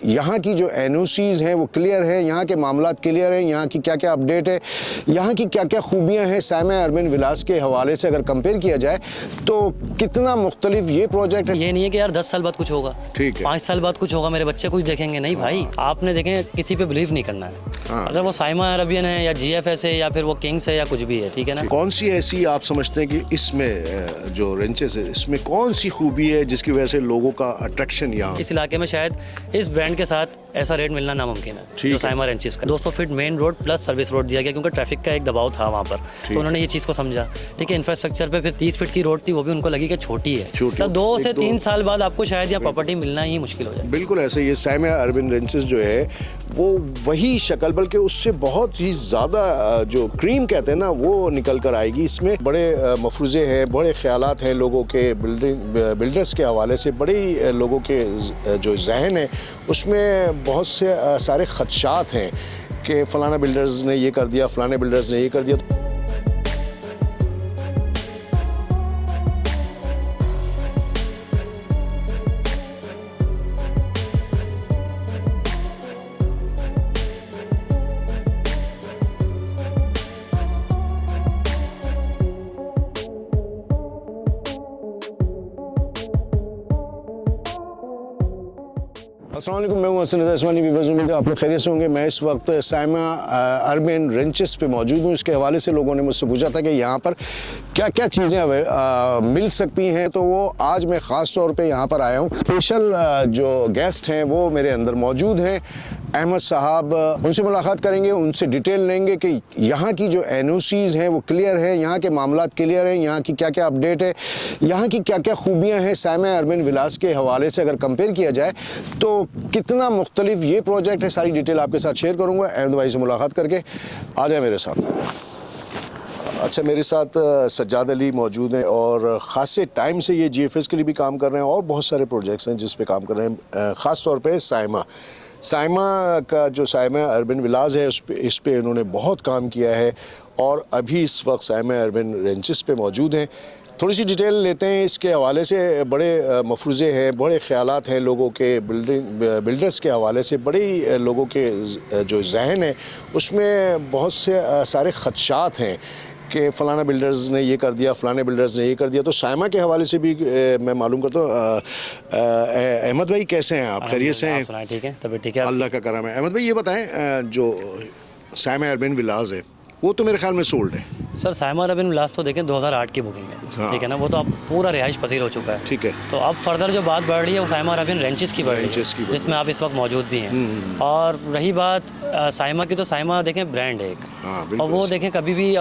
यहाँ की जो एनओसीज हैं वो क्लियर हैं, यहाँ के मामलात क्लियर हैं, यहाँ की क्या क्या अपडेट है, यहाँ की क्या क्या खूबियाँ हैं साइमा अर्बन विलास के हवाले से अगर कंपेयर किया जाए तो कितना मुख्तलिफ ये प्रोजेक्ट है। ये नहीं है कि यार 10 साल बाद कुछ होगा, ठीक है, 5 साल बाद कुछ होगा, मेरे बच्चे कुछ देखेंगे, नहीं भाई, आपने देखें किसी पे बिलीव नहीं करना है। अगर वो साइमा अरबियन है या जीएफएस है या फिर वो किंग्स है या कुछ भी है, ठीक है ना। कौन सी ऐसी आप समझते हैं कि इसमें जो रेंचेस है इसमें कौन सी खूबी है जिसकी वजह से लोगों का अट्रैक्शन यहाँ इस इलाके में शायद इस ब्रांड के साथ ऐसा रेट मिलना नामुमकिन है जो साइमा रेंचेस का 200 feet main road plus service road दिया गया, क्योंकि ट्रैफिक का एक दबाव था वहाँ पर, तो उन्होंने ये चीज़ को समझा। ठीक है, इंफ्रास्ट्रक्चर पे फिर 30 फीट की रोड थी, वो भी उनको लगी कि छोटी है, तो 2 से 3 साल बाद आपको शायद यहाँ प्रॉपर्टी मिलना ही मुश्किल हो जाए। बिल्कुल ऐसे ये साइमा अर्बन रेंचेस जो है वो वही शक्ल बल्कि उससे बहुत ही ज़्यादा जो क्रीम कहते हैं ना वो निकल कर आएगी। इसमें बड़े मफरूज़े हैं, बड़े ख्यालात हैं लोगों के, बिल्डर्स के हवाले से बड़े लोगों के जो जहन है उसमें बहुत से सारे खदशात हैं कि फ़लाना बिल्डर्स ने ये कर दिया, फ़लाने बिल्डर्स ने ये कर दिया। अस्सलाम वालेकुम, मैं हूं हसन रज़ा इस्मानी। व्यूअर्स, उम्मीद है आप लोग खैरियत से होंगे। मैं इस वक्त साइमा अर्बन रेंचेस पे मौजूद हूं। इसके हवाले से लोगों ने मुझसे पूछा था कि यहाँ पर क्या क्या चीज़ें मिल सकती हैं, तो वो आज मैं ख़ास तौर पे यहाँ पर आया हूँ। स्पेशल जो गेस्ट हैं वो मेरे अंदर मौजूद हैं, अहमद साहब। उनसे मुलाकात करेंगे, उनसे डिटेल लेंगे कि यहाँ की जो एनओसीज हैं वो क्लियर हैं, यहाँ के मामलात क्लियर हैं, यहाँ की क्या क्या अपडेट है, यहाँ की क्या क्या खूबियाँ हैं साइमा अर्बन विलास के हवाले से अगर कंपेयर किया जाए तो कितना मुख्तलिफ ये प्रोजेक्ट है। सारी डिटेल आपके साथ शेयर करूँगा अहमद भाई से मुलाकात करके। आ जाए मेरे साथ। अच्छा, मेरे साथ सज्जाद अली मौजूद हैं और ख़ासे टाइम से ये जीएफएस के लिए भी काम कर रहे हैं और बहुत सारे प्रोजेक्ट्स हैं जिस पे काम कर रहे हैं। ख़ास तौर पे साइमा का जो साइमा अर्बन विलास है इस पे इन्होंने बहुत काम किया है और अभी इस वक्त साइमा अर्बन रेंचेस पे मौजूद हैं। थोड़ी सी डिटेल लेते हैं इसके हवाले से। बड़े मफरूज़े हैं, बड़े ख्यालात हैं लोगों के, बिल्डर्स के हवाले से बड़े लोगों के जो जहन है उसमें बहुत से सारे खदशात हैं कि फ़लाना बिल्डर्स ने ये कर दिया, फ़लाने बिल्डर्स ने ये कर दिया। तो साइमा के हवाले से भी मैं मालूम करता हूँ। अहमद भाई कैसे हैं आप? खैरियत से हैं? ठीक है, तभी ठीक है, अल्लाह का करम है। अहमद भाई ये बताएं, जो साइमा अर्बन विलास है वो तो मेरे ख्याल में सोल्ड है। सर साइमा अर्बन विलास तो देखें 2008 की बुकिंग है, ठीक है ना, वो तो अब पूरा रिहाइश पसीर हो चुका है। ठीक है, तो अब फर्दर जो बात बढ़ रही है वो साइमा अर्बन रेंचेस की बढ़ रही है, जिसमें आप इस वक्त मौजूद भी हैं। और रही बात साइमा की, तो साइमा देखें ब्रांड है एक, और वो देखें कभी भी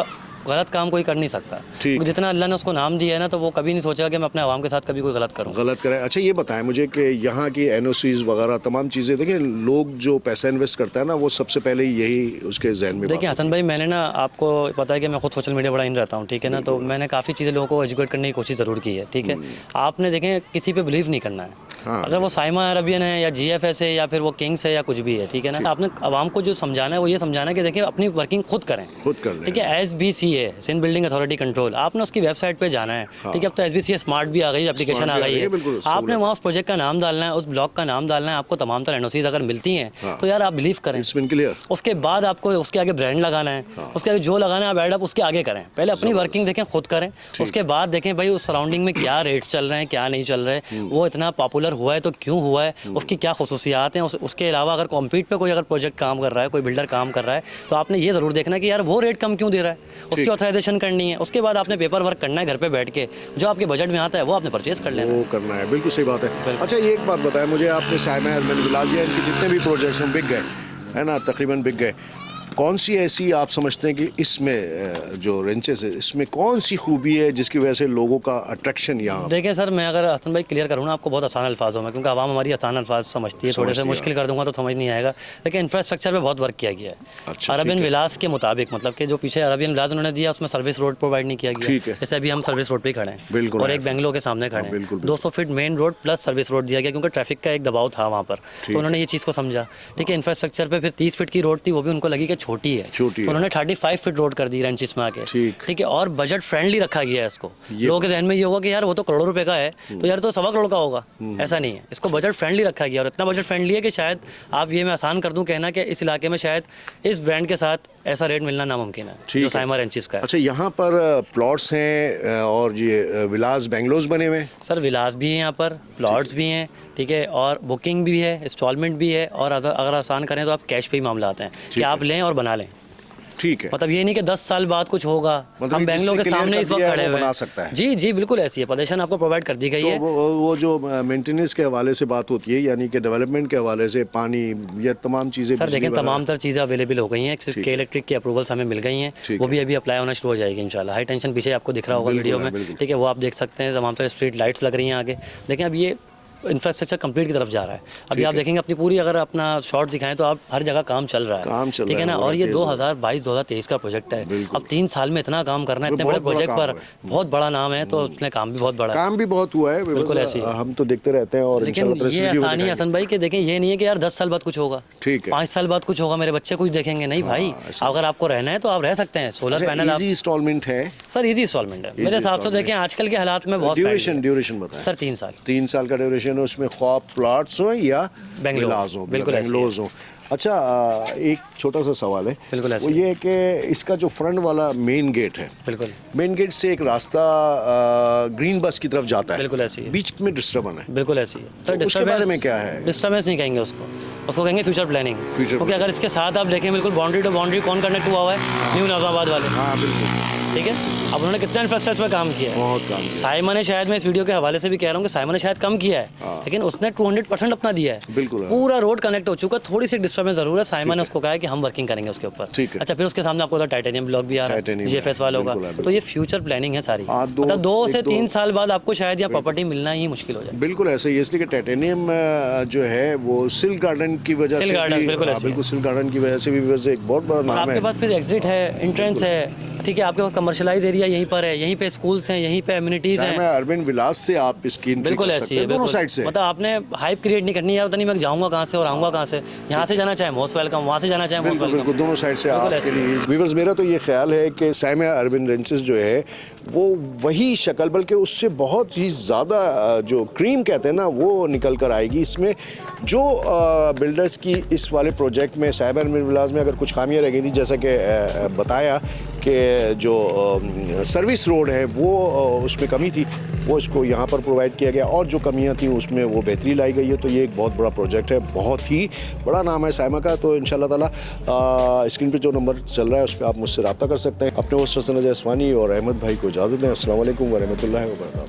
गलत काम कोई कर नहीं सकता। जितना अल्लाह ने उसको नाम दिया है ना, तो वो कभी नहीं सोचेगा कि मैं अपने आवाम के साथ कभी कोई गलत करें। अच्छा ये बताएं मुझे कि यहाँ की एनओसीज वगैरह तमाम चीज़ें, देखिए लोग जो पैसा इन्वेस्ट करता है ना वो सबसे पहले यही उसके जहन में। देखिए हसन भाई, मैंने ना, आपको पता है कि मैं खुद सोशल मीडिया बड़ा इन रहता हूँ, ठीक है ना, तो मैंने काफ़ी चीज़ें लोगों को एजुकेट करने की कोशिश ज़रूर की है। ठीक है, आपने देखें किसी पे बिलीव नहीं करना है। अगर वो साइमा अरबियन है या जीएफएस है या फिर वो किंग्स है या कुछ भी है, ठीक है ना, आपने आवाम को जो समझाना है वो ये समझाना है कि देखिए अपनी वर्किंग खुद करें, ठीक है। SBCA Sindh building authority control, आपने उसकी वेबसाइट पे जाना है, ठीक है। अब तो SBCA स्मार्ट भी आ गई, एप्लीकेशन आ गई है, आपने वहाँ उस प्रोजेक्ट का नाम डालना है, उस ब्लॉक का नाम डालना है, आपको तमाम तरह एनओसीज अगर मिलती हैं तो यार आप बिलीव करें। उसके बाद आपको उसके आगे ब्रांड लगाना है, उसके आगे जो लगाना है आप एड आप उसके आगे करें। पहले अपनी वर्किंग देखें, खुद करें, उसके बाद देखें भाई उस सराउंडिंग में क्या रेट्स चल रहे हैं, क्या नहीं चल रहे, वो इतना पॉपुलर हुआ है तो क्यों हुआ है, उसकी क्या खसूसियात हैं। उसके अलावा अगर कॉम्पीट पे कोई अगर प्रोजेक्ट काम कर रहा है, कोई बिल्डर काम कर रहा है, तो आपने ये ज़रूर देखना कि यार वो रेट कम क्यों दे रहा है, उसकी ऑथराइजेशन करनी है। उसके बाद आपने पेपर वर्क करना है घर पे बैठ के, जो आपके बजट में आता है वो आपने परचेज कर लेना, वो करना है। बिल्कुल सही बात है। अच्छा ये एक बात बताएं मुझे, आपने साइमा अर्बन विलास या इनके जितने भी प्रोजेक्ट्स हैं बिक गए है ना, तकरीबन बिक गए, कौन सी ऐसी आप समझते हैं कि इसमें जो रेंचेस है इसमें कौन सी खूबी है जिसकी वजह से लोगों का अट्रैक्शन यहाँ? देखिए सर, मैं अगर हसन भाई क्लियर करूँ ना आपको बहुत आसान अल्फाजों में, क्योंकि आवाम हमारी आसान अल्फाज समझती है, थोड़े से मुश्किल कर दूंगा तो समझ नहीं आएगा। लेकिन इंफ्रास्ट्रक्चर पे बहुत वर्क किया गया है। अरबियन विलास के मुताबिक, मतलब कि जो पीछे अरबियन विलास उन्होंने दिया उसमें सर्विस रोड प्रोवाइड नहीं किया गया। जैसे अभी हम सर्विस रोड पे खड़े हैं और एक बेंगलोर के सामने खड़े हैं, 200 feet main road plus service road दिया गया, क्योंकि ट्रैफिक का एक दबाव था वहाँ पर, तो उन्होंने ये चीज़ को समझा। ठीक है, इंफ्रास्ट्रक्चर पे फिर 30 फीट की रोड थी, वो भी उनको लगी कि छोटी है, छोटी है। तो उन्होंने 35 फीट रोड कर दी रेंचेस में आके, ठीक। ठीक है, और बजट फ्रेंडली रखा गया है इसको। लोगों के ध्यान में ये होगा कि यार वो तो करोड़ों रुपए का है, तो यार तो 1.25 करोड़ का होगा, ऐसा नहीं है। इसको बजट फ्रेंडली रखा गया, और इतना बजट फ्रेंडली है कि शायद आप ये मैं आसान कर दूं कहना कि इस इलाके में शायद इस ब्रांड के साथ ऐसा रेट मिलना नामुमकिन है ठीक जो है। साइमा रेंचेस का है। अच्छा, यहाँ पर प्लॉट्स हैं और ये विलास बेंगलोज बने हुए हैं। सर विलास भी है यहाँ पर, प्लॉट्स भी हैं, ठीक है, और बुकिंग भी है, इंस्टॉलमेंट भी है, और अगर आसान करें तो आप कैश पे ही मामला आते हैं कि आप लें और बना लें। ठीक है, मतलब ये नहीं कि 10 साल बाद कुछ होगा, मतलब हम ये बेंगलोर के जिससे सामने clear इस कर वक्त दिया है, खड़े वो हुए बना हैं। सकता है। जी जी बिल्कुल ऐसी है, पोजीशन आपको प्रोवाइड कर दी गई तो है। वो जो मेंटेनेंस के हवाले से बात होती है, यानी कि डेवलपमेंट के हवाले से पानी, ये तमाम चीज़ें सर बिजली देखिए वगैरह- तमाम तर चीज़ें अवेलेबल हो गई हैं, सिर्फ के इलेक्ट्रिक की अप्रूवल्स हमें मिल गई हैं, ठीक वो है। भी अभी अप्लाई होना शुरू हो जाएगी इंशाल्लाह। हाई टेंशन पीछे आपको दिख रहा होगा बिल्कुल वीडियो है, में, बिल्कुल। ठीक है, वो आप देख सकते हैं। तमाम तर स्ट्रीट लाइट्स लग रही हैं आगे। देखें अब ये इंफ्रास्ट्रक्चर कंप्लीट की तरफ जा रहा है। अभी आप देखेंगे अपनी पूरी, अगर अपना शॉट दिखाएं तो आप हर जगह काम चल रहा है, काम चल ठीक रहा है है, ना। बड़ा और ये तेज़ हो रहा है। 2022-2023 का प्रोजेक्ट है। बिल्कुल। अब 3 साल में इतना काम करना है, वो इतने बड़े बहुत बड़ा प्रोजेक्ट काम पर, है। बहुत बड़ा नाम है, तो उसने काम भी बहुत बड़ा है। काम भी बहुत हुआ है, बिल्कुल बस, ऐसी है। हम तो देखते रहते हैं और लेकिन इंशाल्लाह प्रेस ये वीडियो में आसानी है दिखाएंगे। हसन भाई कि देखें, ये नहीं है कि यार 10 साल बाद कुछ होगा, ठीक है। 5 साल बाद कुछ होगा, मेरे बच्चे कुछ देखेंगे, नहीं भाई। ऐसा अगर आपको रहना है तो आप रह सकते हैं। सोलर पैनल आप, इजी इंस्टॉलमेंट है। सर इजी इंस्टॉलमेंट है मेरे हिसाब से। देखें आजकल के हालात में बहुत ड्यूरेशन बताएं। सर 3 साल। 3 साल का ड्यूरेशन है, उसमें ख्वाब प्लॉट्स हो या बेंगलोर। विलास हो, बिल्कुल ऐसी है। बेंगलोज हो। अच्छा, एक छोटा सा सवाल है, बिल्कुल ऐसी वो है। ये है कि इसका जो फ्रंट वाला मेन गेट है, बिल्कुल मेन गेट से एक रास्ता ग्रीन बस की तरफ जाता है, बिल्कुल ऐसी है। बीच में डिस्टर्बन है। बिल्कुल ऐसी है सर। तो उसके बारे में क्या है? डिस्टर्बेंस नहीं कहेंगे उसको, उसको कहेंगे फ्यूचर प्लानिंग। Future क्योंकि अगर इसके साथ आप देखें बिल्कुल बाउंड्री टू बाउंड्री कौन कनेक्ट हुआ है, न्यू नाजाबाद वाले, हाँ बिल्कुल, ठीक है। अब उन्होंने कितना इंफ्रास्ट्रक्चर पे काम किया है। बहुत काम किया। साइमा ने शायद, मैं इस वीडियो के हवाले से भी कह रहा हूँ कि साइमा ने शायद कम किया है, लेकिन उसने 200% अपना दिया है। बिल्कुल है। पूरा रोड कनेक्ट हो चुका है, थोड़ी सी डिस्टर्बेंस जरूर है। साइमा ने उसको कहा है कि हम वर्किंग करेंगे उसके ऊपर। ठीक है। अच्छा, फिर उसके सामने आपको टाइटेनियम ब्लॉक भी आ रहा है टाइटेनियम जीएफएस वालों का। बिल्कुल है, तो ये फ्यूचर प्लानिंग है सारी। हाँ, मतलब 2 से एक दो- 3 साल बाद आपको शायद यहाँ प्रॉपर्टी मिलना ही मुश्किल हो जाए। बिल्कुल ऐसे ही, इसलिए कि टाइटेनियम जो है वो सिल्क गार्डन की वजह सिल्क से गार्डन, भी- बिल्कुल हाँ, ऐसे ही बिल्कुल सिल्क गार्डन की वजह से भी वजह से एक बहुत बड़ा नाम आपके है। पास फिर एग्जिट है, एंट्रेंस है, ठीक है, आपके पास कमर्शियलाइज एरिया यहीं पर है, यहीं पे स्कूल्स हैं, यहीं पे एम्यूनिटीज हैं। साइमा अर्बन विलास से आप इसकी एंट्री बिल्कुल कर ऐसी सकते है, हैं, दोनों बिल्कुल। साइड से। मतलब आपने हाइप क्रिएट नहीं करनी है, पता नहीं मैं जाऊंगा कहाँ से और आऊंगा कहाँ से। यहाँ से जाना चाहे मोस्ट वेलकम, वहाँ से जाना चाहे मोस्ट बिल्कुल बिल्कुल, वेलकम। दोनों साइड से बिल्कुल आपके ऐसे लिए। व्यूअर्स, मेरा तो ये ख्याल है कि साइमा अर्बन रेंचेस जो है वो वही शक्ल, बल्कि उससे बहुत ही ज़्यादा जो क्रीम कहते हैं ना, वो निकल कर आएगी इसमें। जो बिल्डर्स की इस वाले प्रोजेक्ट में साइमा अर्बन विलास में अगर कुछ खामियां रह गई थी, जैसा कि बताया कि जो सर्विस रोड है वो उसमें कमी थी, वो इसको यहाँ पर प्रोवाइड किया गया, और जो कमियां थी उसमें वो बेहतरी लाई गई है। तो ये एक बहुत बड़ा प्रोजेक्ट है, बहुत ही बड़ा नाम है साइमा का। तो इंशाल्लाह ताला स्क्रीन पे जो नंबर चल रहा है उस पर आप मुझसे रब्ता कर सकते हैं। अपने होस्ट हसन जयसवानी और अहमद भाई को इजाज़त दें। अस्सलाम वालेकुम व रहमतुल्लाहि व बरकातहू।